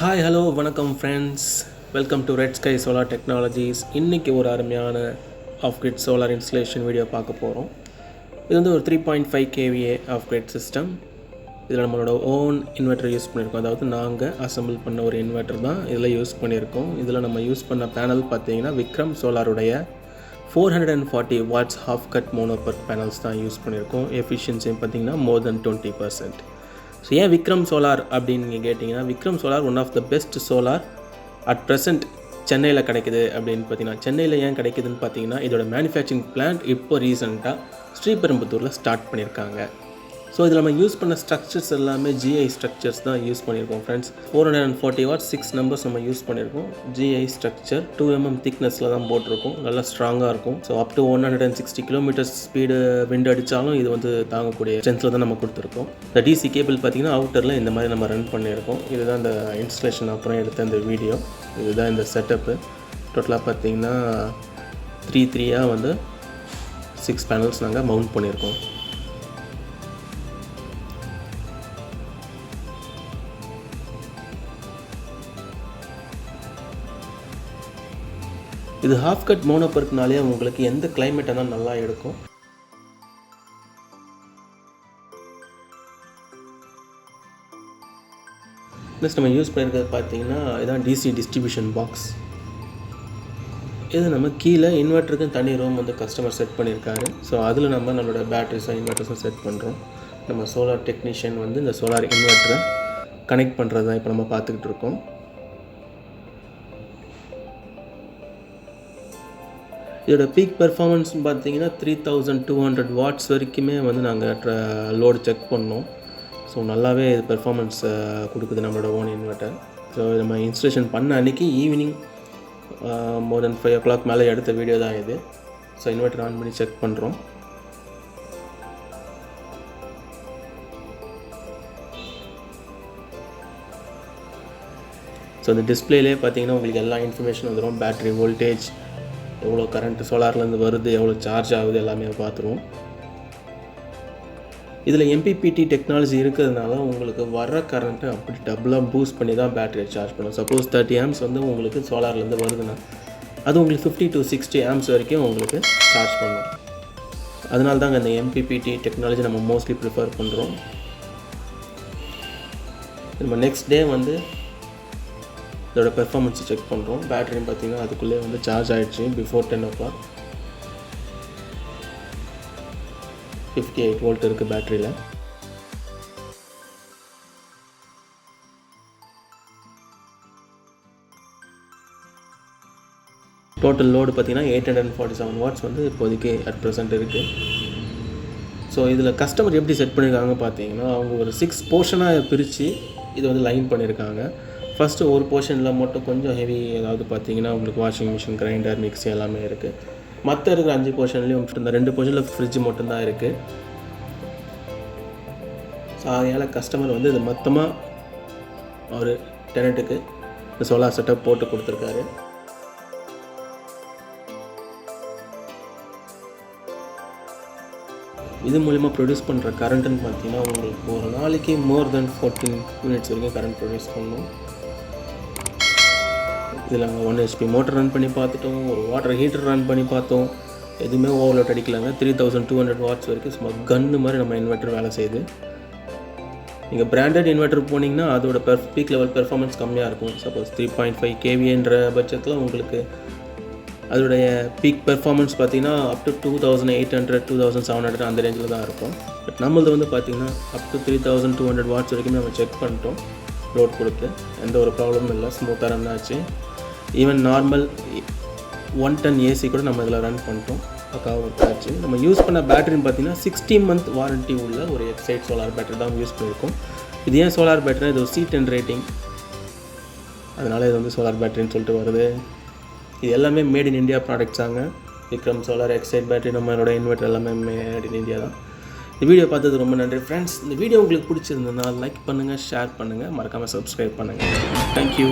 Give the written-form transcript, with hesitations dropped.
Hi hello வணக்கம் friends, welcome to Redsky Solar Technologies. இன்றைக்கி ஒரு அருமையான of grid solar installation video பார்க்க போகிறோம். இது வந்து ஒரு 3.5 kVA ஆஃப் கிரிட் சிஸ்டம். இதில் நம்மளோட ஓன் இன்வெர்டர் யூஸ் பண்ணியிருக்கோம். அதாவது நாங்கள் அசம்பிள் பண்ண ஒரு இன்வெர்டர் தான் இதில் யூஸ் பண்ணியிருக்கோம். இதில் நம்ம யூஸ் பண்ண பேனல் பார்த்தீங்கன்னா Vikram சோலாருடைய 440 watts half cut மோனோபர்க் panels தான் யூஸ் பண்ணியிருக்கோம். எஃபிஷியன்சி பார்த்திங்கன்னா மோர் தென் 20%. ஸோ ஏன் விக்ரம் சோலார் அப்படின்னு நீங்கள் கேட்டிங்கன்னா, Vikram solar one of the best solar at present சென்னையில் கிடைக்குது அப்படின்னு பார்த்தீங்கன்னா, சென்னையில் ஏன் கிடைக்குதுன்னு பார்த்தீங்கன்னா, இதோட மேனுஃபேக்சரிங் பிளான்ட் இப்போ ரீசெண்டாக ஸ்ரீபெரும்புத்தூரில் ஸ்டார்ட் பண்ணியிருக்காங்க. ஸோ இதில் நம்ம யூஸ் பண்ண ஸ்ட்ரக்சர்ஸ் எல்லாமே ஜிஐ ஸ்ட்ரக்சர்ஸ் தான் யூஸ் பண்ணியிருக்கோம் ஃப்ரெண்ட்ஸ். 440 வாட் 6 நம்பர்ஸ் நம்ம யூஸ் பண்ணியிருக்கோம். ஜிஐ ஸ்ட்ரக்சர் 2 mm திக்னஸில் தான் போட்டிருக்கோம். நல்லா ஸ்ட்ராங்காக இருக்கும். So up to 160 kilometres speed wind அடித்தாலும் இது வந்து தாங்கக்கூடிய ஸ்ட்ரென்த்தில் தான் நம்ம கொடுத்துருக்கோம். இந்த டிசி கேபிள் பார்த்திங்கன்னா அவுட்டரில் இந்த மாதிரி நம்ம ரன் பண்ணியிருக்கோம். இதுதான் இந்த இன்ஸ்டலேஷன் அப்புறம் எடுத்த இந்த வீடியோ. இதுதான் இந்த செட்டப்பு. டோட்டலாக பார்த்திங்கன்னா 3 வந்து 6 பேனல்ஸ் நாங்கள் மவுண்ட் பண்ணியிருக்கோம். இது ஹாஃப் கட் மோனோபர்க்னாலே உங்களுக்கு எந்த கிளைமேட்டாக நல்லா எடுக்கும். நெக்ஸ்ட் நம்ம யூஸ் பண்ணியிருக்கிறது பார்த்தீங்கன்னா இதான் டிசி டிஸ்ட்ரிபியூஷன் பாக்ஸ். இது நம்ம கீழே இன்வெர்ட்டருக்கு தனி ரூம் வந்து கஸ்டமர் செட் பண்ணியிருக்காரு. ஸோ அதில் நம்மளோட பேட்டரிஸும் இன்வெர்ட்டர்ஸும் செட் பண்ணுறோம். நம்ம சோலார் டெக்னீஷியன் வந்து இந்த சோலார் இன்வெர்ட்டரை கனெக்ட் பண்ணுறது தான் இப்போ நம்ம பார்த்துக்கிட்டு இருக்கோம். இதோட பீக் பெர்ஃபார்மன்ஸ் பார்த்தீங்கன்னா 3200 வாட்ஸ் வரைக்குமே வந்து நாங்கள் லோடு செக் பண்ணோம். ஸோ நல்லாவே இது பெர்ஃபார்மன்ஸ் கொடுக்குது நம்மளோட ஓன் இன்வெர்ட்டர். ஸோ நம்ம இன்ஸ்டலேஷன் பண்ண அன்றைக்கி ஈவினிங் மோர் தென் 5 o'clock மேலே எடுத்த வீடியோ தான் இது. ஸோ இன்வெர்ட்டர் ஆன் பண்ணி செக் பண்ணுறோம். ஸோ இந்த டிஸ்பிளேலே பார்த்தீங்கன்னா உங்களுக்கு எல்லா இன்ஃபர்மேஷன் வந்துடும். பேட்டரி வோல்டேஜ், எவ்வளோ கரண்ட்டு சோலார்லேருந்து வருது, எவ்வளோ சார்ஜ் ஆகுது எல்லாமே பார்த்துருவோம். இதில் எம்பிபிடி டெக்னாலஜி இருக்கிறதுனால உங்களுக்கு வர கரண்ட்டு அப்படி டபுளாக பூஸ்ட் பண்ணி தான் பேட்டரியை சார்ஜ் பண்ணும். சப்போஸ் 30 amps வந்து உங்களுக்கு சோலார்லேருந்து வருதுன்னா அது உங்களுக்கு 50 to 60 amps வரைக்கும் உங்களுக்கு சார்ஜ் பண்ணும். அதனால தாங்க இந்த எம்பிபிடி டெக்னாலஜி நம்ம மோஸ்ட்லி ப்ரிஃபர் பண்ணுறோம். நம்ம நெக்ஸ்ட் டே வந்து இதோட பெர்ஃபார்மன்ஸை செக் பண்ணுறோம். பேட்டரியும் பார்த்திங்கன்னா அதுக்குள்ளே வந்து சார்ஜ் ஆகிடுச்சு பிஃபோர் 10 o'clock. 58 volt இருக்குது பேட்டரியில். டோட்டல் லோடு பார்த்திங்கன்னா 847 வாட்ஸ் வந்து இப்போதைக்கு அட் ப்ரெசென்ட் இருக்குது. ஸோ இதில் கஸ்டமர் எப்படி செட் பண்ணியிருக்காங்க பார்த்தீங்கன்னா, அவங்க ஒரு 6 போர்ஷனாக பிரித்து இது வந்து லைன் பண்ணியிருக்காங்க. ஃபஸ்ட்டு ஒரு போர்ஷனில் மட்டும் கொஞ்சம் ஹெவி, அதாவது பார்த்தீங்கன்னா உங்களுக்கு வாஷிங் மிஷின், கிரைண்டர், மிக்ஸி எல்லாமே இருக்குது. மற்ற இருக்கிற 5 போர்ஷன்லேயும் இந்த 2 போர்ஷனில் ஃப்ரிட்ஜ் மட்டும்தான் இருக்குது. ஸோ அதனால் கஸ்டமர் வந்து இது மொத்தமாக ஒரு டெனண்ட்டுக்கு இந்த சோலார் செட்டப் போட்டு கொடுத்துருக்காரு. இது மூலிமா ப்ரொடியூஸ் பண்ணுற கரண்ட்டுன்னு பார்த்தீங்கன்னா உங்களுக்கு ஒரு நாளைக்கு மோர் தென் 14 யூனிட்ஸ் வரைக்கும் கரண்ட் ப்ரொடியூஸ் பண்ணணும். இதில் நாங்கள் 1 HP மோட்டர் ரன் பண்ணி பார்த்துட்டோம், ஒரு வாட்டர் ஹீட்டர் ரன் பண்ணி பார்த்தோம். எதுவுமே ஓவர்லோட் அடிக்கலாங்க. 3200 வாட்ஸ் வரைக்கும் சும்மா கன்று மாதிரி நம்ம இன்வெர்ட்டர் வேலை செய்யுது. நீங்கள் பிராண்டட் இன்வெர்ட்டர் போனீங்கன்னா அதோட பீக் லெவல் பெர்ஃபார்மன்ஸ் கம்மியாக இருக்கும். சப்போஸ் 3.5 kVன்ற பட்சத்தில் உங்களுக்கு அதோடைய பீக் பெர்ஃபார்மன்ஸ் பார்த்திங்கன்னா அப் டு 2800 2700 அந்த ரேஞ்சில் தான் இருக்கும். பட் நம்மளது வந்து பார்த்திங்கன்னா அப் டு 3200 வாட்ஸ் வரைக்குமே நம்ம செக் பண்ணிட்டோம். லோட் கொடுத்து எந்த ஒரு ப்ராப்ளமும் இல்லை, ஸ்மூத்தாக ரன் ஆச்சு. ஈவன் நார்மல் 1 ton ஏசி கூட நம்ம இதில் ரன் பண்ணிட்டோம், பக்காவாக ஒர்க் ஆச்சு. நம்ம யூஸ் பண்ண பேட்டரின்னு பார்த்தீங்கன்னா 60 month வாரண்ட்டி உள்ள ஒரு எக்ஸைட் சோலார் பேட்டரி தான் யூஸ் பண்ணியிருக்கோம். இது ஏன் சோலார் பேட்டரி, இது ஒரு C10 ரேட்டிங், அதனால் இது வந்து சோலார் பேட்டரின்னு சொல்லிட்டு வருது. இது எல்லாமே மேட் இன் இந்தியா ப்ராடக்ட்ஸாங்க. விக்ரம் சோலார் எக்ஸைட் பேட்டரி, நம்மளோட இன்வெர்ட்டர் எல்லாமே மேட் இன் இந்தியா தான். இந்த வீடியோ பார்த்தது ரொம்ப நன்றி ஃப்ரெண்ட்ஸ். இந்த வீடியோ உங்களுக்கு பிடிச்சிருந்ததுன்னா லைக் பண்ணுங்கள், ஷேர் பண்ணுங்கள், மறக்காமல் சப்ஸ்கிரைப் பண்ணுங்கள். தேங்க்யூ.